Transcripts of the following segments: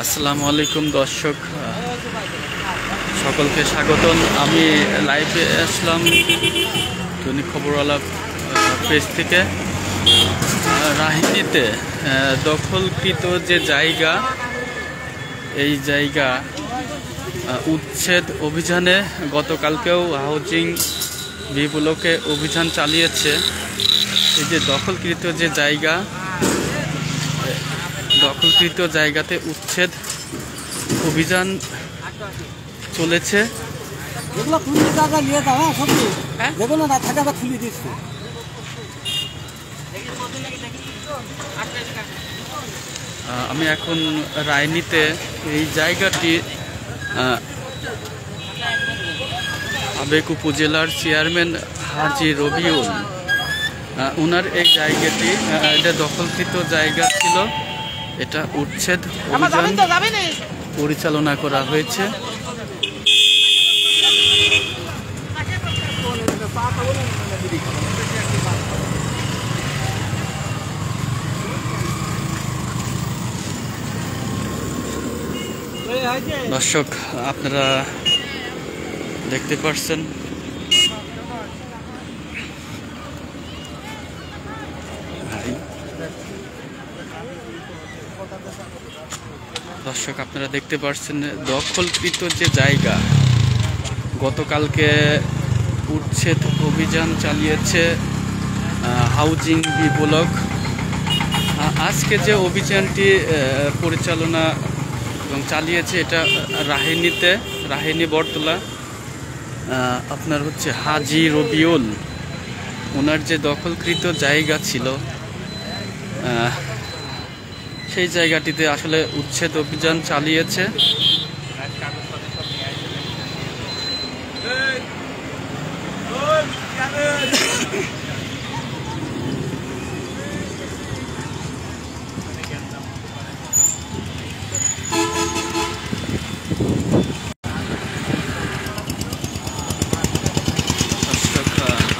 আসসালামু আলাইকুম দর্শক, সকলকে স্বাগতম। আমি লাইভে আসলাম দৈনিক খবরওয়ালা পেজ থেকে। রাহিনীতে দখলকৃত যে জায়গা, এই জায়গা উচ্ছেদ অভিযানে গতকালকেও হাউজিং বিপুলকে অভিযান চালিয়েছে। এই যে দখলকৃত যে জায়গা, দখলকৃত জায়গাতে উচ্ছেদ অভিযান চলেছে। আমি এখন রায়নীতে এই জায়গাটি সাবেক উপজেলার চেয়ারম্যান হাজী রবিউল, ওনার এই জায়গাটি এটা দখলকৃত জায়গা ছিল। এটা উচ্ছেদ অভিযান পরিচালনা করা হয়েছে। দর্শক, আপনারা দেখতে পাচ্ছেন দখলকৃত যে জায়গা, গতকালকে উচ্ছেদ অভিযান চালিয়েছে হাউজিং বিপ্লক। আজকে যে অভিযানটি পরিচালনা এবং চালিয়েছে, এটা রাহিনী বটতলা। আপনার হচ্ছে হাজী রবিউল, ওনার যে দখলকৃত জায়গা ছিল, সেই জায়গাটিতে আসলে উচ্ছেদ অভিযান চালিয়েছে।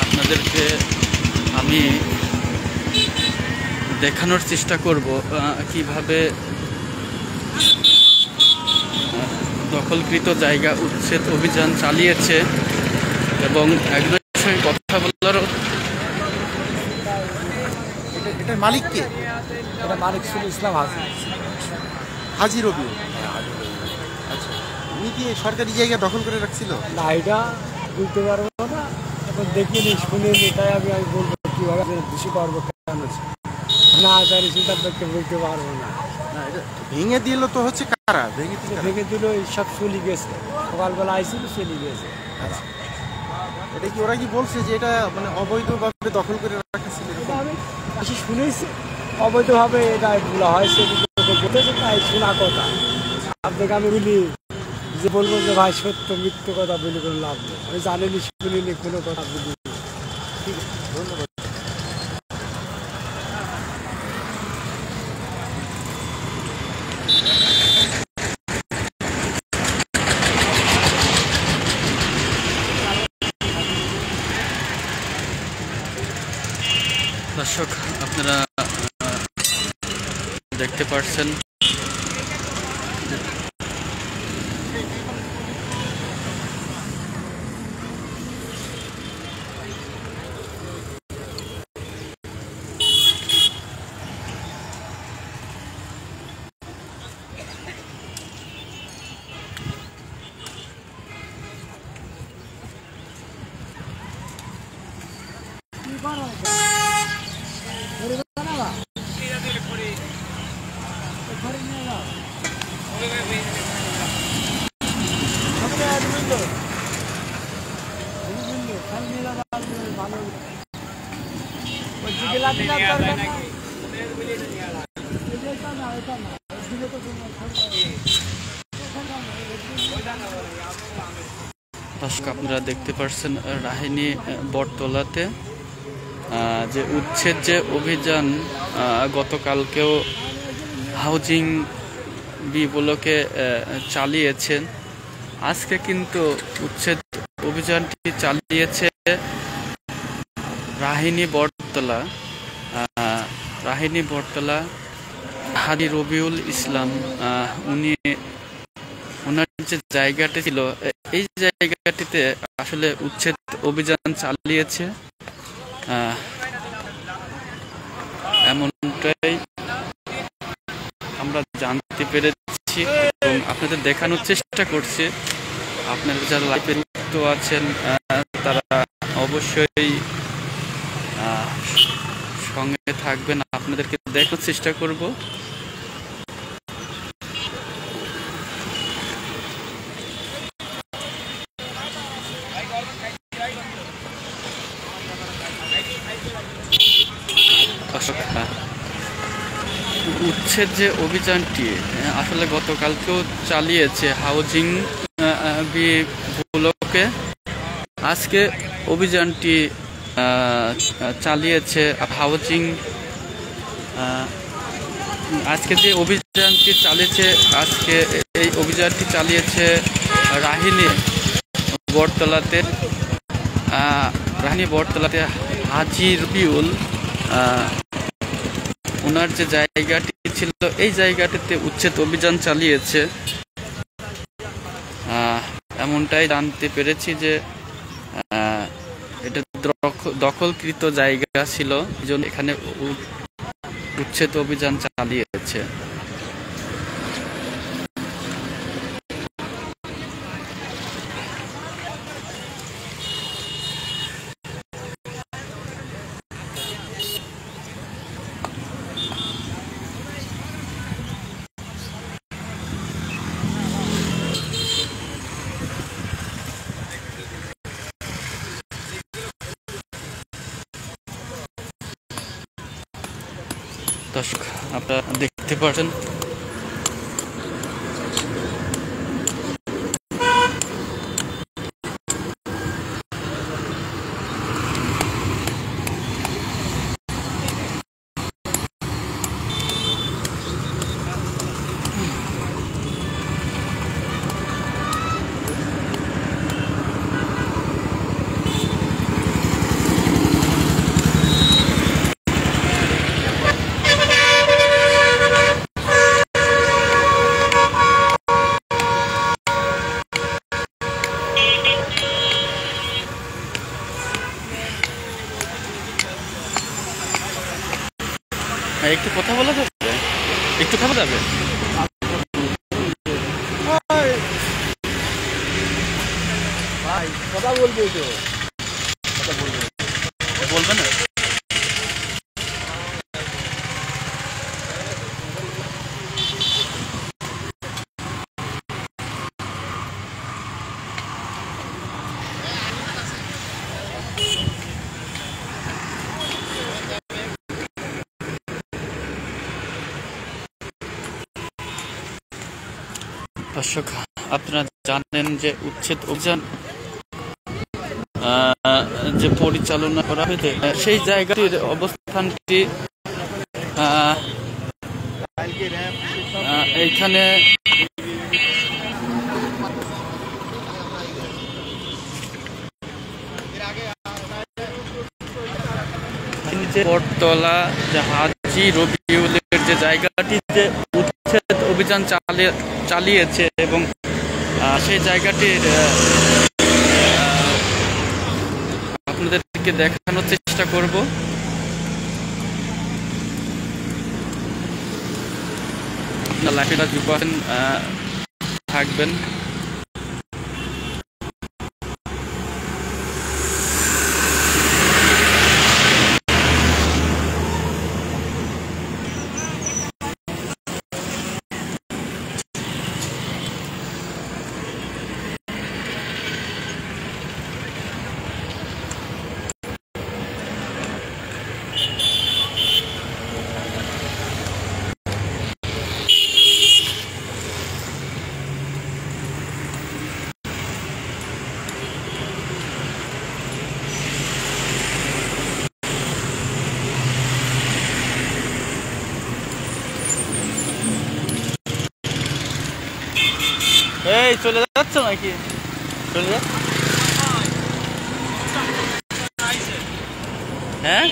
আপনাদেরকে আমি দেখানোর চেষ্টা করব কিভাবে দখলকৃত জায়গা উচ্ছেদ অভিযান চালিয়েছে। এবং একজনের সঙ্গে কথা বলার, এটার মালিক কে? এটা মালিক ছিল ইসলাম হাজী রবিউল। আচ্ছা, উনি কি সরকারি জায়গা দখল করে রাখছিল? না, এটা বুঝতে পারবো না, এখন দেখিনি শুনিনি, তাই আমি বলবো কীভাবে বেশি পারবো কেন না জানি, সেটা দেখতে বলতে পারবো না। না, এটা ভেঙে দিল তো হচ্ছে কারা? ভেঙে দিল সব চলে গেছে, সকালবেলা আইছিল চলে গেছে। আচ্ছা, এটা কি ওরা কি বলছে যে এটা মানে অবৈধভাবে দখল করে রাখা ছিল? আমি বেশি শুনেছি অবৈধভাবে এটা বলা হয়েছে, বলেছে তাই শোনা কথা। আপনাকে আমি বলি যে বলবো যে ভাই সত্য মিথ্য কথা বলে কোনো লাভ নেই, আমি জানিনি শুনিনি কোনো কথা বলি। ঠিক আছে, ধন্যবাদ। দর্শক, আপনারা দেখতে পাচ্ছেন দর্শক, আপনারা দেখতে পাচ্ছেন রাহিনী বটতলাতে যে উচ্ছেদ যে অভিযান গতকালকেও হাউজিং বিপ্লকে চালিয়েছেন। আজকে কিন্তু উচ্ছেদ অভিযানটি চালিয়েছে রাহিনী বটতলা। হাজি রবিউল ইসলাম, উনি ওনার যে জায়গাটি ছিল এই জায়গাটিতে আসলে উচ্ছেদ অভিযান চালিয়েছে, এমনটাই আমরা জানতে পেরেছি এবং আপনাদের দেখানোর চেষ্টা করছি। আপনারা যারা লাইভে যুক্ত আছেন তারা অবশ্যই সঙ্গে থাকবেন, আপনাদেরকে দেখানোর চেষ্টা করব। উচ্ছেদ যে অভিযানটি আসলে গতকালকেও চালিয়েছে হাউজিং ব্লকে, আজকে অভিযানটি চালিয়েছে হাউজিং, আজকে যে অভিযানটি চালিয়েছে আজকে এই অভিযানটি চালিয়েছে রাহিনী বটতলাতে হাজি রবিউল, ওনার যে জায়গাটি ছিল এই জায়গাটিতে উচ্ছেদ অভিযান চালিয়েছে, এমনটাই জানতে পেরেছি যে এটা দখলকৃত জায়গা ছিল, এই জন্য এখানে উচ্ছেদ অভিযান চালিয়েছে। দর্শক আপনারা দেখতে পাচ্ছেন একটু কথা বলা যাবে, একটু খাওয়া যাবে, ভাই কথা বলবে তো, কথা বলবে, বলবে না? দর্শক আপনারা জানেন যে উচ্ছেদ অভিযান যে পরিচালনা করা হয়েছে সেই জায়গাটির অবস্থানটি এইখানে বটতলা যে হাজি রবিউলের যে জায়গাটি যে উচ্ছেদ অভিযান চালিয়েছে এবং সেই জায়গাটির আপনাদেরকে দেখানোর চেষ্টা করব। লাইভটা যুক্ত আছেন থাকবেন। এই চলে যাচ্ছ নাকি? চলে যা। হ্যাঁ